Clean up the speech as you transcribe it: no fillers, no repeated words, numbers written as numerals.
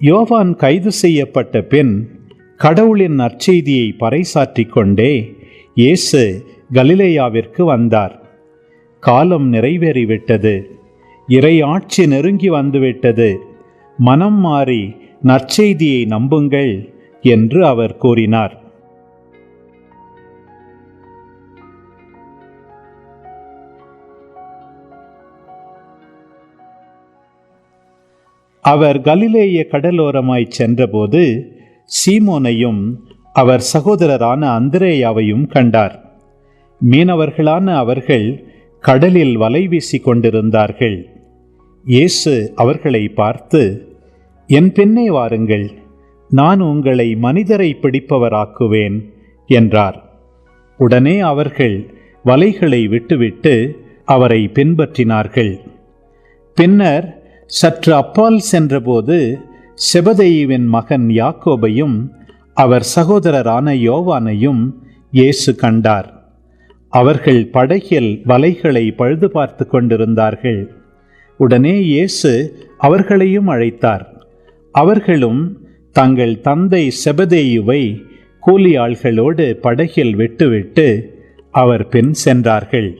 யோவான் கைது செய்யப்பட்ட பின் கடவுளின் நற்செய்தியை பறைசாற்றிக் கொண்டே இயேசு கலிலேயாவிற்கு வந்தார். காலம் நிறைவேறிவிட்டது, இறை ஆட்சி நெருங்கி வந்துவிட்டது, மனம் மாறி நற்செய்தியை நம்புங்கள் என்று அவர் கூறினார். அவர் கலிலேய கடலோரமாய் சென்றபோது சீமோனையும் அவர் சகோதரரான அந்திரேயாவையும் கண்டார். மீனவர்களான அவர்கள் கடலில் வலை வீசிக் கொண்டிருந்தார்கள். இயேசு அவர்களை பார்த்து, என் பின்னே வாருங்கள், நான் உங்களை மனிதரை பிடிப்பவராக்குவேன் என்றார். உடனே அவர்கள் வலைகளை விட்டுவிட்டு அவரை பின்பற்றினார்கள். பின்னர் சற்று அப்பால் சென்றபோது செபதேயுவின் மகன் யாக்கோபையும் அவர் சகோதரரான யோவானையும் இயேசு கண்டார். அவர்கள் படகில் வலைகளை பழுது பார்த்து கொண்டிருந்தார்கள். உடனே இயேசு அவர்களையும் அழைத்தார். அவர்களும் தங்கள் தந்தை செபதேயுவை கூலி ஆள்களோடு படகில் விட்டுவிட்டு அவர் பின் சென்றார்கள்.